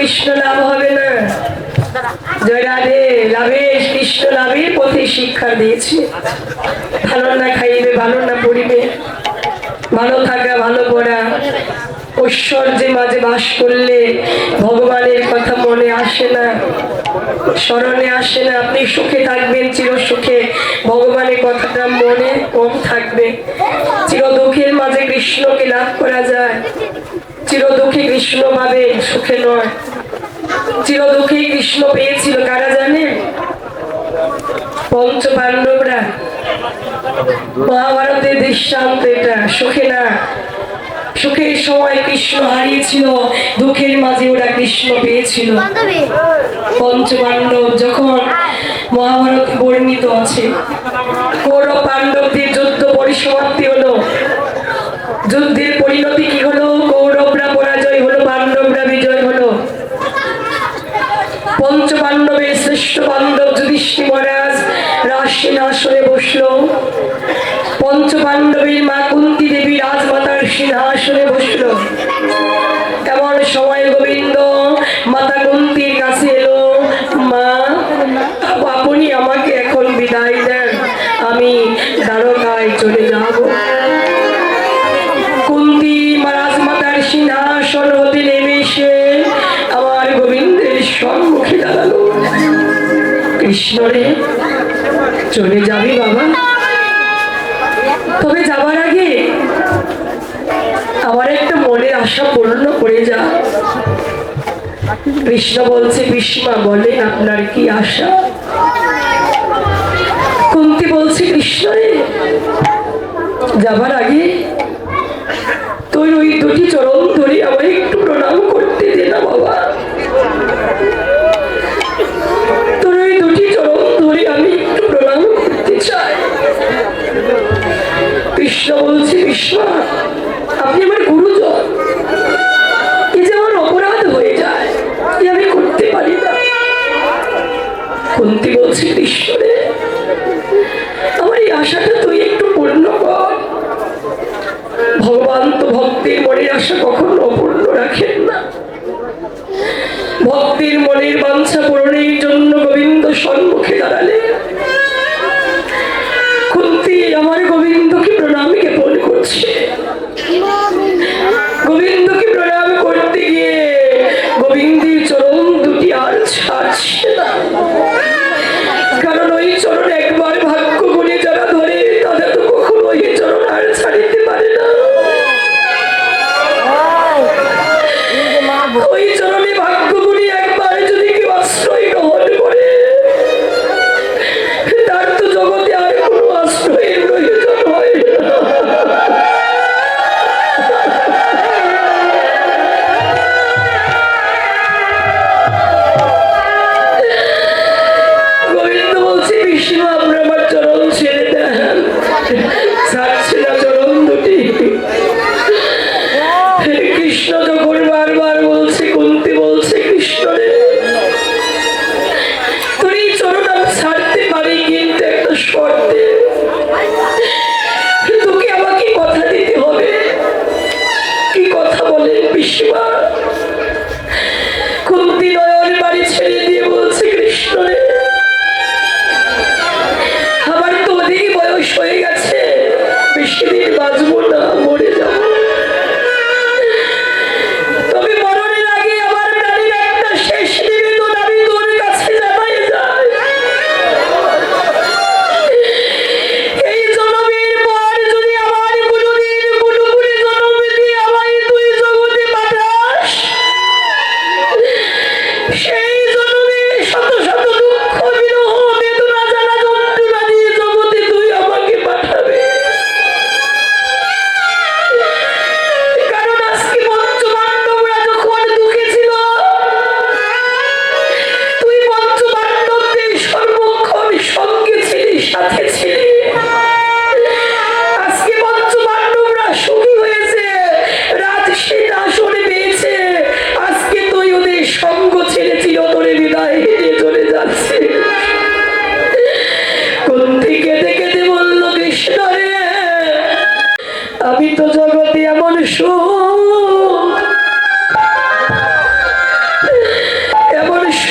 কৃষ্ণ লাভ হবে না। জয় রাধে, লাভে কৃষ্ণ লাভের পথে শিক্ষা দিয়েছি। ভালো না খাইবে, ভালো না পড়িবে, ভালো থাকা, ভালো পড়া, ঐশ্বর্যের মাঝে বাস করলে ভগবানের কথা মনে আসে না, স্মরণে আসে না। আপনি সুখে থাকবেন, চির সুখে, ভগবানের কথাটা মনে কম থাকবে। চির দুঃখের মাঝে কৃষ্ণকে লাভ করা যায়। চির দুঃখে কৃষ্ণ পাবে, সুখে নয়। চির দুঃখে কৃষ্ণ পেয়েছিল কারা জানেন? পঞ্চ পাণ্ডবরা। মহাভারতের দৃষ্টান্ত এটা। সুখে না, সুখের সময় কৃষ্ণ হারিয়েছিল, দুঃখের মাঝে ওরা কৃষ্ণ পেয়েছিল। পঞ্চ পাণ্ডব যখন মহাভারত বর্ণিত আছে, কৌরব পাণ্ডবদের যুদ্ধ পরিসমাপ্তি হলো। যুদ্ধের পরিণতি কি হলো? কৌরবরা পরাজয় হলো, পাণ্ডবরা বিজয় হলো। পঞ্চ পাণ্ডবের শ্রেষ্ঠ পাণ্ডব যুধিষ্ঠির মহারাজ রাজসিংহাসনে বসলো। পঞ্চ পাণ্ডবের মা কুন্তী দেবী রাজমাতার সিংহাসনে বসলো। এমন সময় গোবিন্দ মাতা কুন্তীর কাছে এলো, মা আপনি আমাকে এখন বিদায় দেন, আমি দ্বারকায় চলে যাব। কুন্তী রাজমাতার সিংহাসন হতে নেমে এসে আমার গোবিন্দের সম্মুখে দাঁড়ালো। কৃষ্ণ রে, চলে যাবি বাবা? তবে যাবার আগে আমার একটা মনের আশা পূর্ণ করে যা। কৃষ্ণ বলছে, পিসিমা বলেন আপনার কি আশা? কুন্তী বলছে, কৃষ্ণ রে, যাবার আগে তুই ওই দুটি চরণ ধরে আমায় একটু প্রণাম করতে দে না বাবা। তোর ওই দুটি চরণ ধরে আমি একটু প্রণাম করতে চাই। কৃষ্ণ বলছে, কৃষ্ণ আপনি আমার গুরুজন, এই যে আমার অপরাধ হয়ে যায়, আমি করতে পারি না। কুন্তী বলছে, কৃষ্ণ রে, আমার এই আশাটা তুই একটু পূর্ণ কর। ভগবান তো ভক্তের মনের আশা কখনো অপূর্ণ রাখেন না। ভক্তের মনের বাঞ্ছা পূরণের জন্য গোবিন্দ সম্মুখে দাঁড়ালেন। কুন্তী আমার গোবিন্দকে প্রণাম জ্ঞাপন করছে। গোবিন্দকে প্রণাম করতে গিয়ে গোবিন্দের চরণ দুটি আর ছাড়ছে না। কারণ ওই চরণ একবার ভাগ্য গুণে যারা ধরে, তারা তো কখনো ওই চরণ আর ছাড়িতে পারে না। ওই চরণে ভাগ্য গুণে একবার যদি কেউ আশ্রয় গ্রহণ করে, তার তো জগতে আর কোনো আশ্রয়ের প্রয়োজন হয় না। গোবিন্দ বলছে, বিষ্ণু আপনি আমার চরণ ছেড়ে দেন। ছাড়ছে না চরণ দুটি। কৃষ্ণ যখন বারবার বলছে, কুন্তী বলছে, কৃষ্ণ রে, তোর এই চরণ আমি ছাড়তে পারি, কিন্তু একটা শর্তে। তোকে আমাকে কথা দিতে হবে। কি কথা বলে পিসিমা? কুন্তী নয়ন বাড়ি ছেড়ে দিয়ে বলছে, কৃষ্ণ রে, আমার তো অধিক বয়স হয়ে গেছে, বেশি দিন বাঁচবো না, মরে যাবো। তবে মরণের আগে আমার প্রাণীর একটা শেষ নিবেদন আমি তোর কাছে জানাই যাই। এই জন্মের পর যদি আমার কোনোদিন কোনো করে জন্ম দিয়ে আমায় তুই জগতে পাঠাস, সেই জন্মে শত শত দুঃখ, বিরহ, বেদনা, জ্বালা, যন্ত্রণা দিয়ে জগতে তুই আমাকে পাঠাবে। কারণ আজকে পঞ্চ পাণ্ডবরা যখন দুঃখে ছিল, তুই পঞ্চ পাণ্ডবদের সর্বক্ষণ সঙ্গে ছিলি, সাথে ছিলি। আজকে পঞ্চ পাণ্ডবরা সুখী হয়েছে, রাজ সিংহাসনে পেয়েছে, আজকে তুই ওদের সঙ্গ ছেড়েছিল,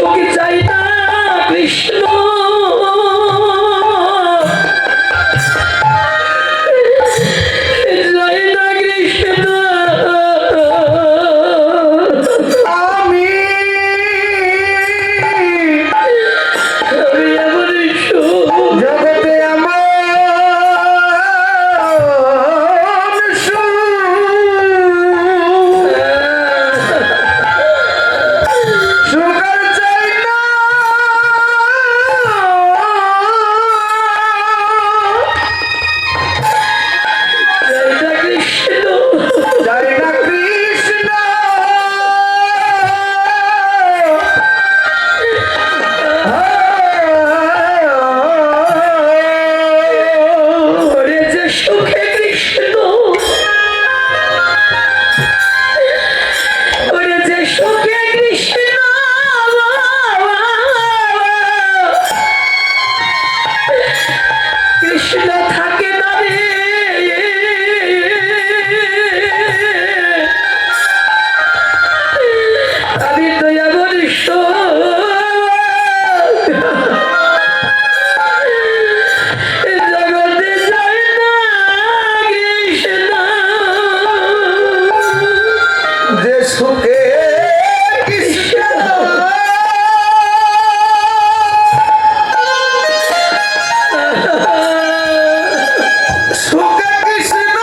সুখ চাই না কৃষ্ণ, চাই না কৃষ্ণ, আমি এমন সুখ জগতে আমার সুখের চাই না, চাই না কৃষ্ণ, চাই না কৃষ্ণ, ওরে যে সুখে কৃষ্ণ, ওরে যে সুখে কৃষ্ণ, কৃষ্ণ থাকে না রে, আমি তো এমন জগতে যাই না কৃষ্ণ, যে সুখে কৃষ্ণ, সুখে কৃষ্ণ,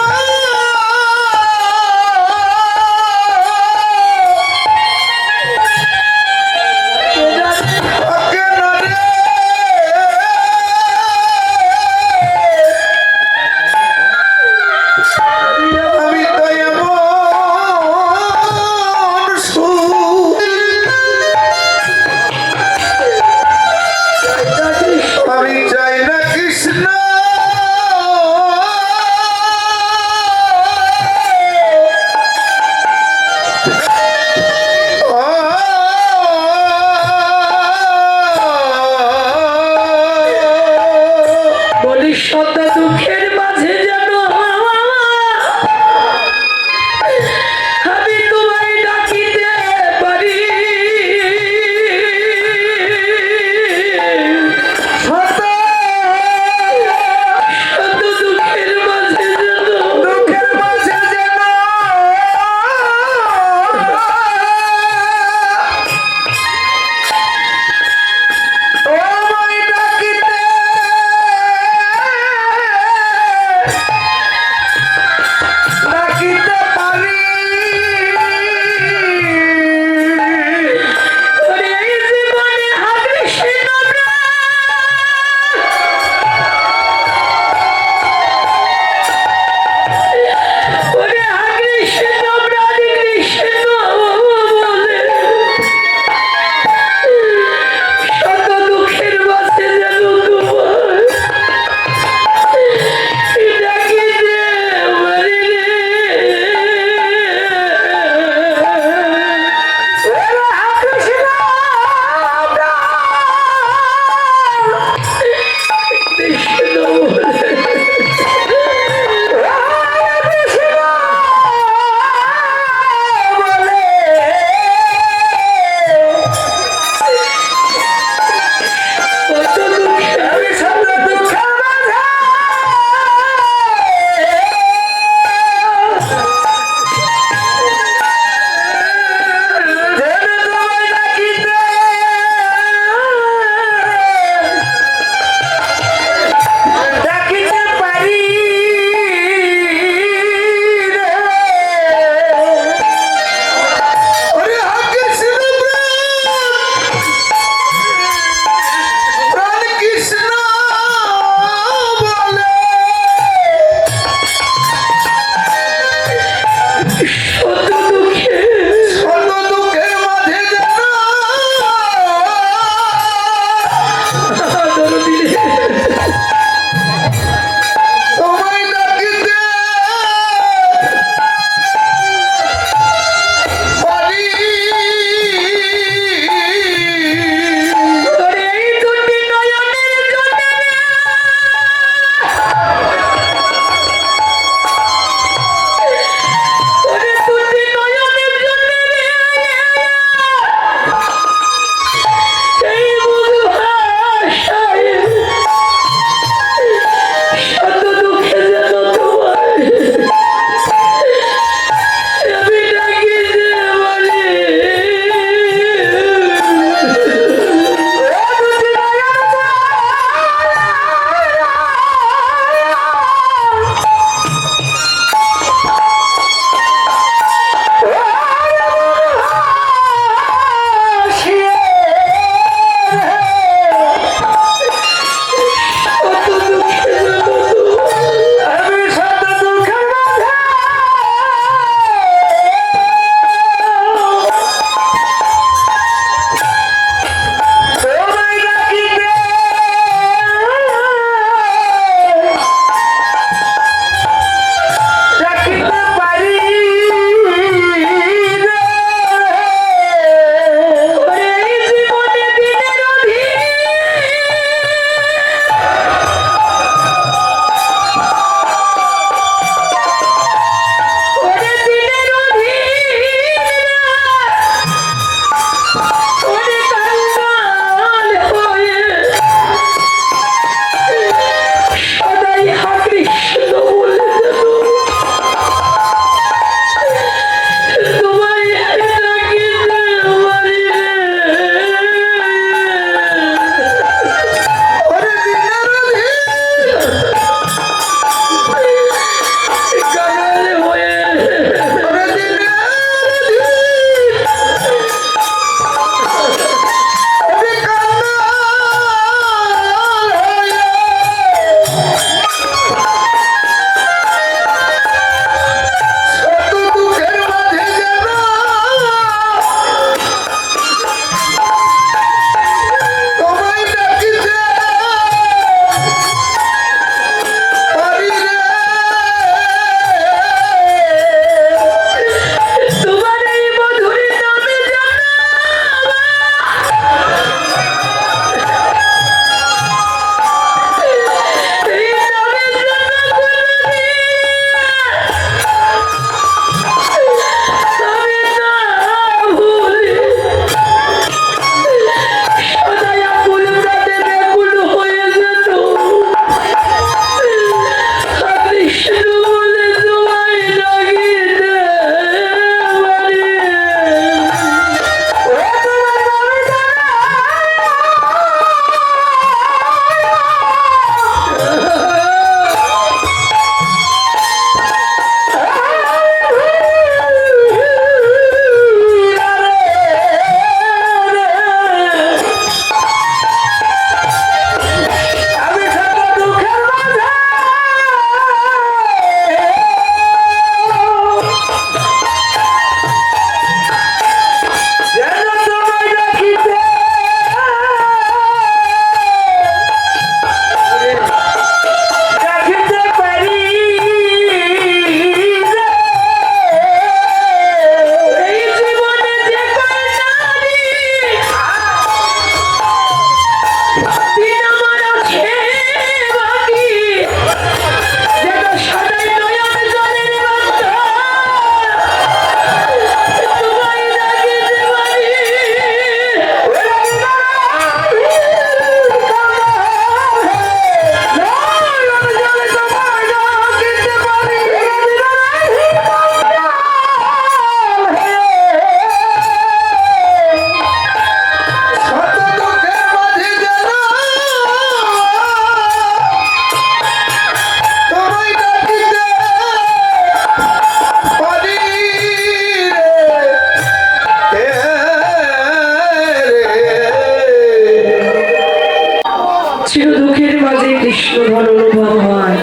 কৃষ্ণ ধন অনুভব হয়,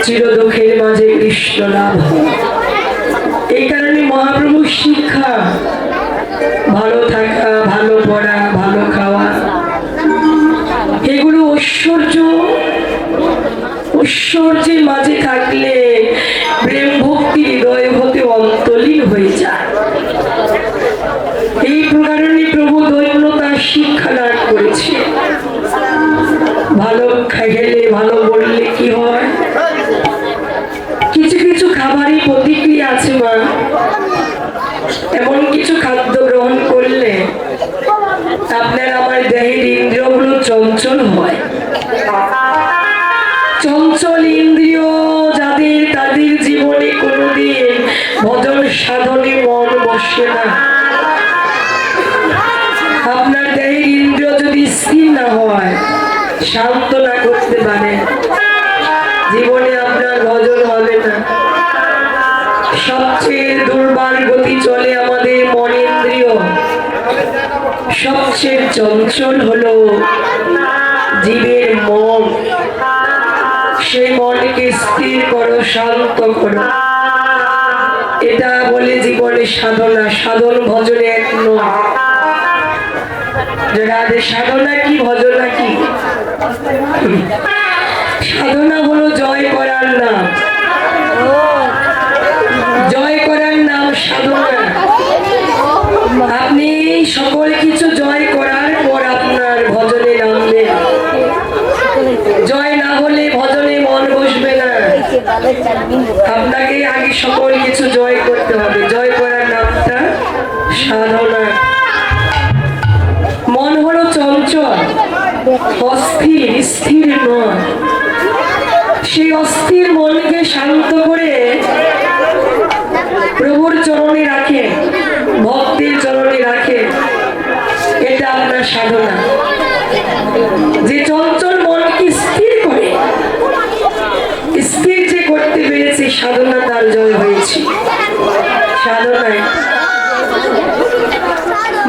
চির দুঃখের মাঝে কৃষ্ণ লাভ হয়। এই কারণে মহাপ্রভুর শিক্ষা ভালো থাকা, ভালো পড়া, ভালো খাওয়া, এগুলো ঐশ্বর্যের মাঝে থাকলে প্রেম ভক্তি হৃদয় হতে অন্তলীন হয়ে যায়। এই কারণে প্রভু দৈন্যতার শিক্ষা দান করেছে। ভালো খেলে, ভালো বললে কি হয়, কিছু কিছু খাবারই প্রতিক্রিয়া আছে মা। এমন কিছু খাদ্য গ্রহণ করলে আপনার আমার দেহের ইন্দ্রিয়গুলো চঞ্চল হয়। চঞ্চল ইন্দ্রিয় যাদের, তাদের জীবনে কোনোদিন ভজন সাধনে মন বসে না। আপনার দেহের ইন্দ্রিয় যদি স্থির না হয়, শান্ত না করতে পারে, জীবনে আপনার ভজন হবে না। সবচেয়ে দুর্বার গতি চলে আমাদের মনেন্দ্রিয়। সবচেয়ে চঞ্চল হলো জীবের মন। সেই মনকে স্থির করো, শান্ত করো। এটা বলে জীবনে সাধনা। সাধন ভজনে এক নয়। রাধে, সাধনা কি, ভজনা কি? সাধনা হলো জয় করার নাম। জয় করার নাম সাধনা। আপনি সকল কিছু জয় করার পর আপনার ভজনে নামবেন। জয় না হলে ভজনে মন বসবে না। আপনাকে আগে সকল কিছু জয় করতে হবে। জয় করার নামটা সাধনা। মন হলো চঞ্চল, অস্থির, স্থির নয়। সেই অস্থির মনকে শান্ত করে প্রভুর চরণে রাখে, ভক্তির চরণে রাখে, এটা আপনার সাধনা। যে চঞ্চল মনকে স্থির করে, স্থির যে করতে পেরেছে, সাধনা তার জয় হয়েছে। সাধনায়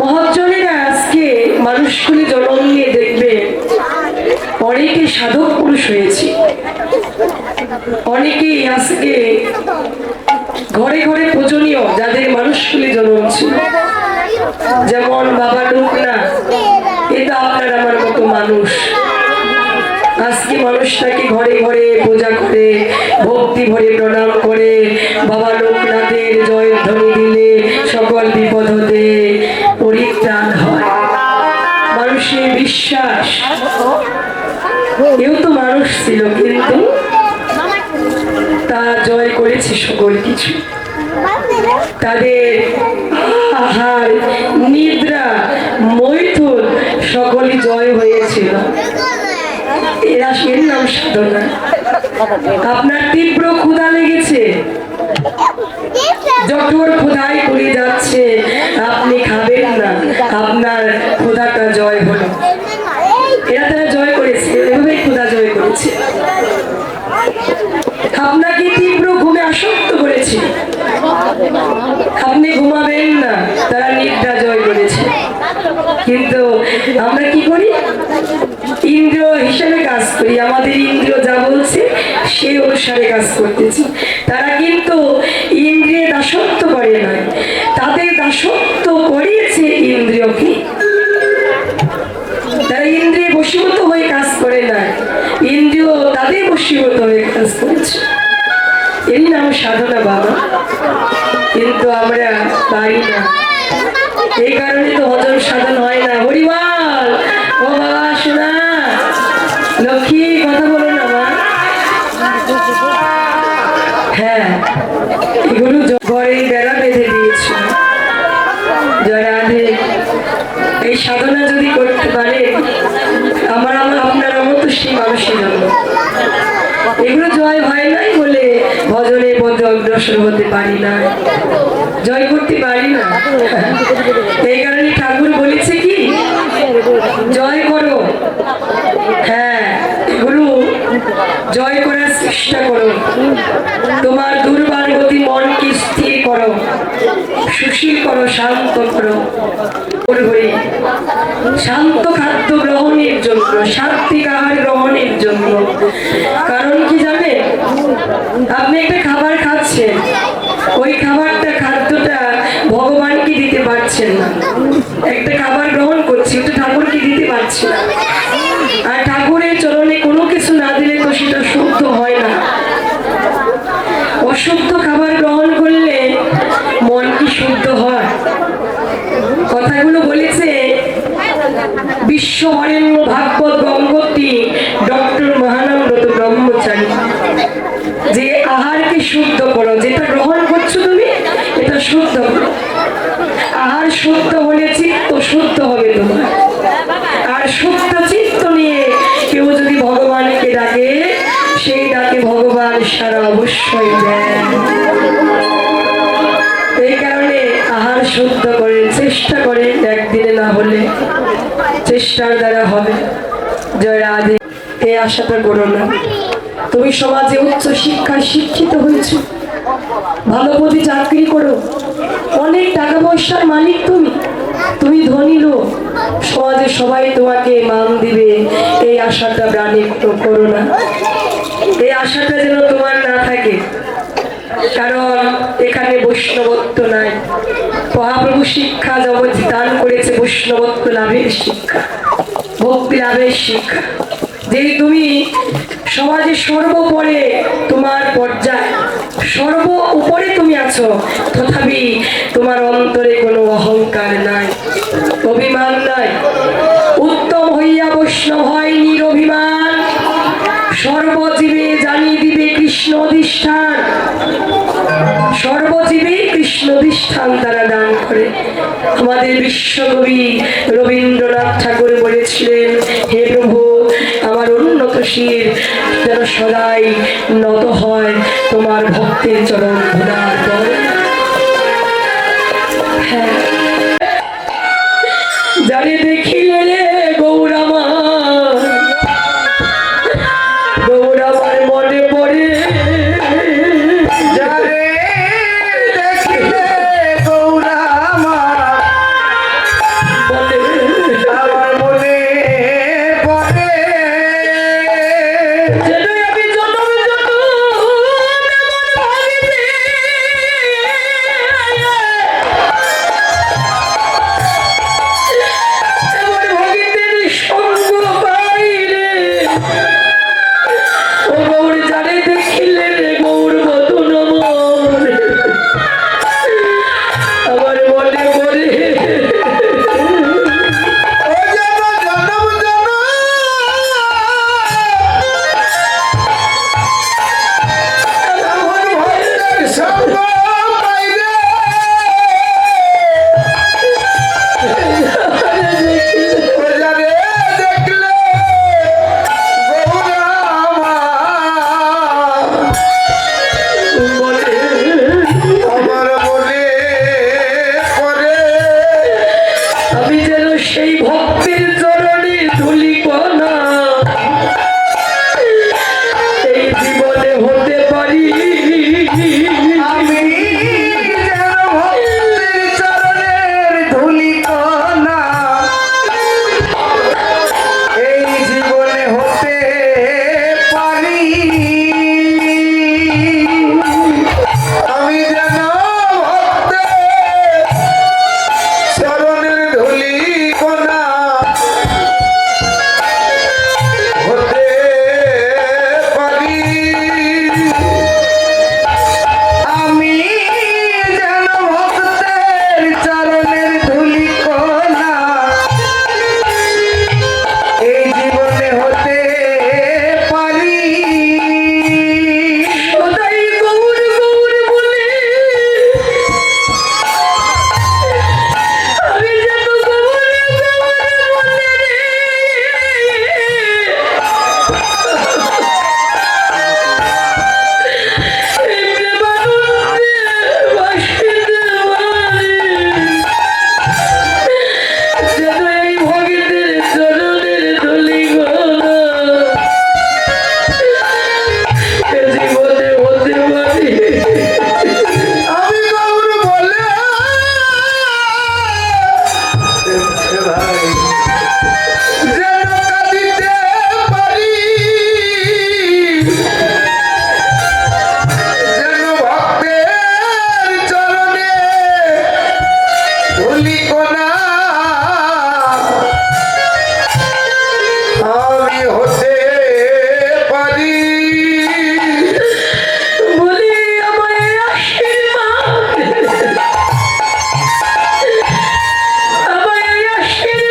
মহাজনেরা আজকে মানুষগুলি জন্ম নিয়ে দেখবে অনেকে সাধক পুরুষ হয়েছে। অনেকেই আজকে ঘরে ঘরে পূজনীয়, যাদের মানুষগুলি জন্ম ছিল। যেমন বাবা লোকনাথ, এটা আপনার আমার মতো মানুষ। আজকে মানুষটাকে ঘরে ঘরে পূজা করে, ভক্তি ভরে প্রণাম করে, বাবা লোকনাথের জয় ধ্বনি দিলে সকল বিপদ হতে পরিত্রাণ হয়। মানুষের বিশ্বাস, এও তো মানুষ ছিল, কিন্তু তা জয় করেছে সকল কিছু। তাদের আহার, নিদ্রা, মৈথুন সকলই জয় হয়েছিল। এরা এর নাম সাধনা। আপনার তীব্র ক্ষুধা লেগেছে, জঠোর ক্ষুধায় পড়ে যাচ্ছে, আপনি খাবেন না, আপনার ক্ষুধাটা জয় হলো। এরা তারা জয় করেছে, এভাবেই ক্ষুধা জয় করেছে। আপনাকে তীব্র ঘুমে আসক্ত করেছে, আপনি ঘুমাবেন না, তারা নিদ্রা জয় করেছে। কিন্তু আমরা কি করি? ইন্দ্রিয় হিসেবে কাজ করি। আমাদের ইন্দ্রিয় যা বলছে সেই অনুসারে কাজ করতেছি। তারা কিন্তু ইন্দ্রিয়ে দাসত্ব করে নয়, তাদের দাসত্ব করিয়েছে ইন্দ্রিয়কে। তারা ইন্দ্রিয়ে বশীভূত হয়ে কাজ করে না, ইন্দ্রিয় তাদের বশীভূত হয়ে কাজ করেছে। এই নাম সাধনা বাবা, কিন্তু আমরা পারি না। এই কারণে তো ভজন সাধন হয় না। হরিবল, ও বাবা শোনা, লক্ষ্মী কথা বলো না মা। হ্যাঁ, এগুলো ঘরে বেড়া বেঁধে দিয়েছে। রাধে, এই সাধনা যদি করতে পারে আমার আপনারা মতো সেই মানুষের জন্য। এগুলো জয় হয় নাই বলে ভজনের মধ্যে অগ্রসর হতে পারি না, জয় করতে পারি না। এই কারণে ঠাকুর বলেছে কি, জয় করো। হ্যাঁ, এগুলো জয় করার চেষ্টা করো। তোমার দুর্বার গতি মনকে স্থির করো, সুশীল করো, শান্ত করো। হয়ে শান্ত খাদ্য গ্রহণের জন্য, সাত্বিক আহার গ্রহণের জন্য। কারণ কি জানে, আপনি একটা খাবার খাচ্ছেন, ওই খাবারটা খাদ্যটা ভগবানকে দিতে পারছেন না। একটা খাবার গ্রহণ করছি, ওটা ঠাকুরকে দিতে পারছি না। আর ঠাকুরের চরণে কোনো কিছু না দিলে তো সেটা শুদ্ধ হয় না। অশুদ্ধ খাবার গ্রহণ করলে মন কি শুদ্ধ হয়? কথাগুলো বলেছে বিশ্ব বরেণ্য ভাগবত গঙ্গোত্রী ডক্টর মহানন্দ ব্রহ্মচারী, যে আহারকে শুদ্ধ করো, যেটা গ্রহণ করছো তুমি এটা শুদ্ধ করো। আহার শুদ্ধ হলে চিত্ত শুদ্ধ হবে তোমার। আর শুদ্ধ চিত্ত নিয়ে কেউ যদি ভগবানকে ডাকে, সেই ডাকে ভগবান সারা অবশ্যই দেন। এই কারণে আহার শুদ্ধ করেন, চেষ্টা করেন, একদিনে না হলে চেষ্টার দ্বারা হবে। জয় রাধে। এই আশাটা করো না। তুমি সমাজে উচ্চ শিক্ষায় শিক্ষিত হয়েছ, ভালো পদে চাকরি করো, অনেক টাকা পয়সার মালিক, তুমি ধনী লোক, সমাজে সবাই তোমাকে মান দিবে, এই আশাটা প্রাণী করো না। এই আশাটা যেন তোমার না থাকে। কারণ এখানে বৈষ্ণবত্ব নাই। মহাপ্রভু শিক্ষা জগৎ দান করেছে বৈষ্ণবত্ব লাভের শিক্ষা, ভক্তি লাভের শিক্ষা। যে তুমি সমাজে সর্বোপরে তোমার পর্যায়, সর্ব উপরে তুমি আছো, তথাপি তোমার অন্তরে কোনো অহংকার নাই, অভিমান নাই। উত্তম হইয়া বৈষ্ণব হয় নিরভিমান, সর্বজীবে জানিয়ে দিবে কৃষ্ণ অধিষ্ঠান। সর্বজীবে কৃষ্ণ অধিষ্ঠান তারা দান করে। আমাদের বিশ্বকবি রবীন্দ্রনাথ ঠাকুর বলেছিলেন, হে প্রভু, আমার উন্নত শির যেন সদাই নত হয় তোমার ভক্তের চরণ ধরার পর। হ্যাঁ, যারে দেখিলে রে গৌরামার, গৌরামার মনে পড়ে। যারে দেখিলে গৌরামার আমার মনে পড়ে। যেন আমি জনম জনম এমন ভাবিতে ভাই যেন কাঁদিতে পারি, যেন ভক্তের চরণে ধুলি কোনা আমি হতে পারি। বলি আমায় আশীর্বাদ, আমায় আশীর্বাদ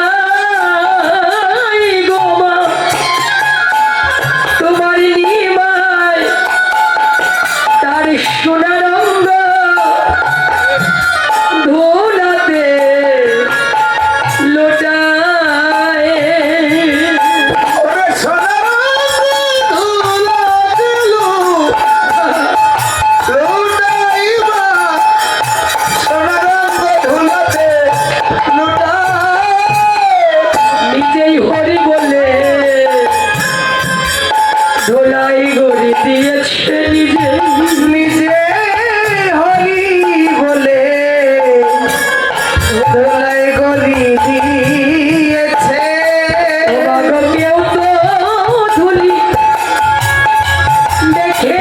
লোটাই গো মা তোমার নিমায় তার সোনার অঙ্গ ধোলাতে লোটায় ওরে সোনার ধুলা দিল লুটাইবা সোনার ধুলাতে লুটাই নিজেই হরি বলে ধোলাই গড়ি দিয়েছে নিজে নিজে হরি বলে ধুলাই গলি দিয়েছে তোমাকে কেউ তো ধুলি দেখে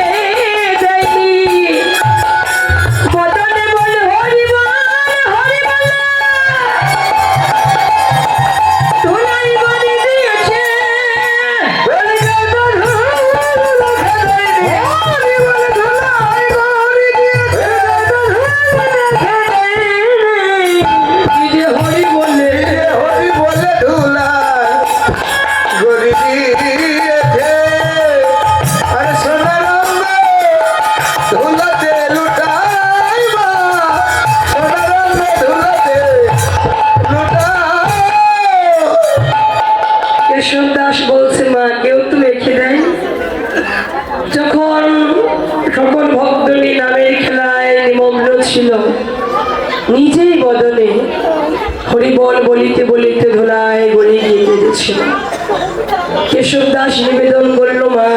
দেয়নি বদনে বল হরি বল ধোলাই গড়ি দিয়েছে নিজে হরি বলে হরি বলে ধুলাই গলি দিয়েছে আর সোনার ধুলাতে লুটাইবা সোনার ধুলাতে লুটাই কেশব দাস বলছে মা কেউ তো রেখে দেয় যখন সকল ভক্তনী নামের খেলায় নিমগ্ন ছিল নিজেই বদনে হরিবল বলিতে বলিতে ধুলায় গড়ি গিয়ে কেঁদেছিল কেশব দাস নিবেদন করলো মা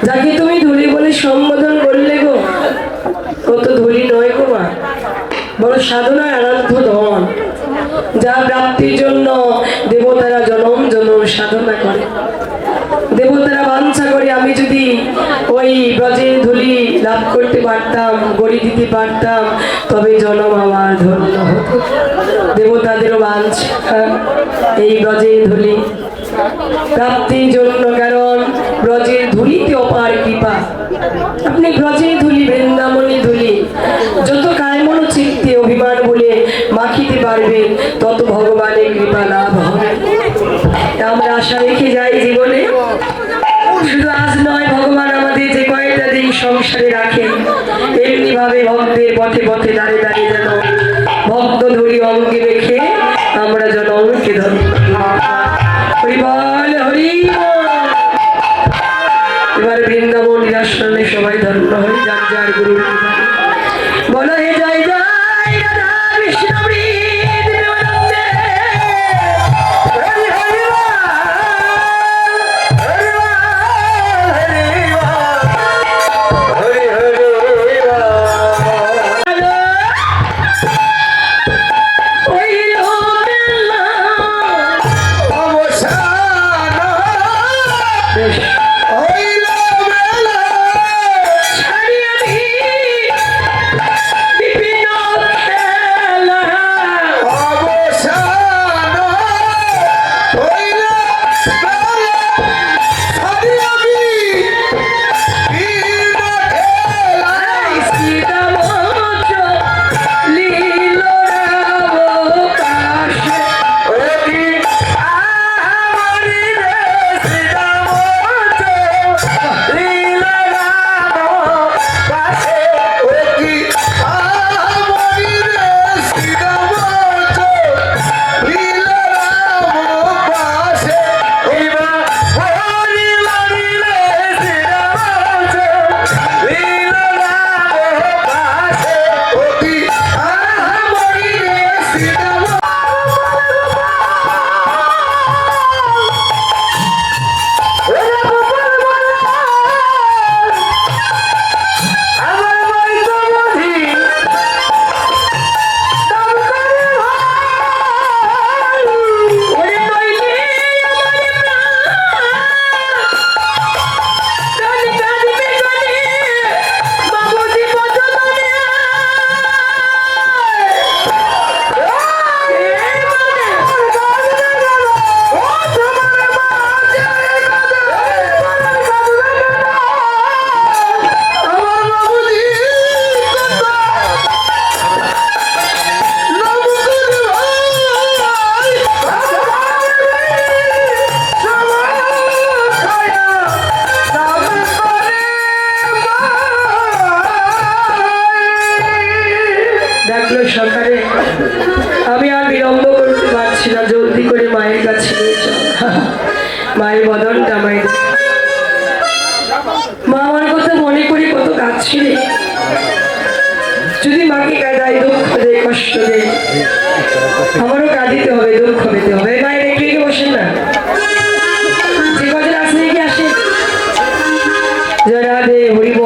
যাকে তুমি ধুলি বলে সম্বোধন করলে গো ও তো ধুলি নয় গো মা বড় সাধনার আরাধ্য ধন যা প্রাপ্তির জন্য দেবতারা জনম জনম সাধনা করে দেবতারা বাঞ্ছা করে আমি যদি ওই ব্রজের ধুলি লাভ করতে পারতাম গড়ি দিতে পারতাম তবে জনম আমার ধন্য হতো দেবতাদেরও বাঞ্ছা এই ব্রজের ধুলি প্রাপ্তির জন্য কারণ ব্রজের ধুলিতে অপার কৃপা আপনি ব্রজের ধুলি বৃন্দাবনী ধুলি যত কায়মন চিত্তে অভিমান বলে মাখিতে পারবেন তত ভগবানের কৃপা লাভ হবে আমরা আশা রেখে যাই জীবনে শুধু আজ নয় ভগবান আমাদের যে কয়েকটা দিন সংসারে রাখেন এমনি ভাবে ভক্তের পথে পথে দাঁড়িয়ে দাঁড়িয়ে যেন ভক্ত ধরি অঙ্গে রেখে আমরা যেন অঙ্কে ধরি হরি বল হরি বল। এবার বৃন্দাবন নিরাসনে সবাই ধন্য হয়ে যার যার গুরু বলো হে জয় জয় রাধা কৃষ্ণ বৃন্দাবনে। হরি হরি হরি হরি হরি ওই পারছি না, জলদি করে মায়ের কাছে নিয়ে চল। মায়ের বদনটা আমায় দে। মা আমার কথা মনে করে কত কাঁদছি রে। যদি মাকে কাঁদাই, দুঃখ দেয়, কষ্ট দেয়, আমারও কাঁদিতে হবে, দুঃখ পেতে হবে। মায়ের একটু এগিয়ে বসেন না, যে কজন আসলে কি আসে। জয় রাধে, হরি বল।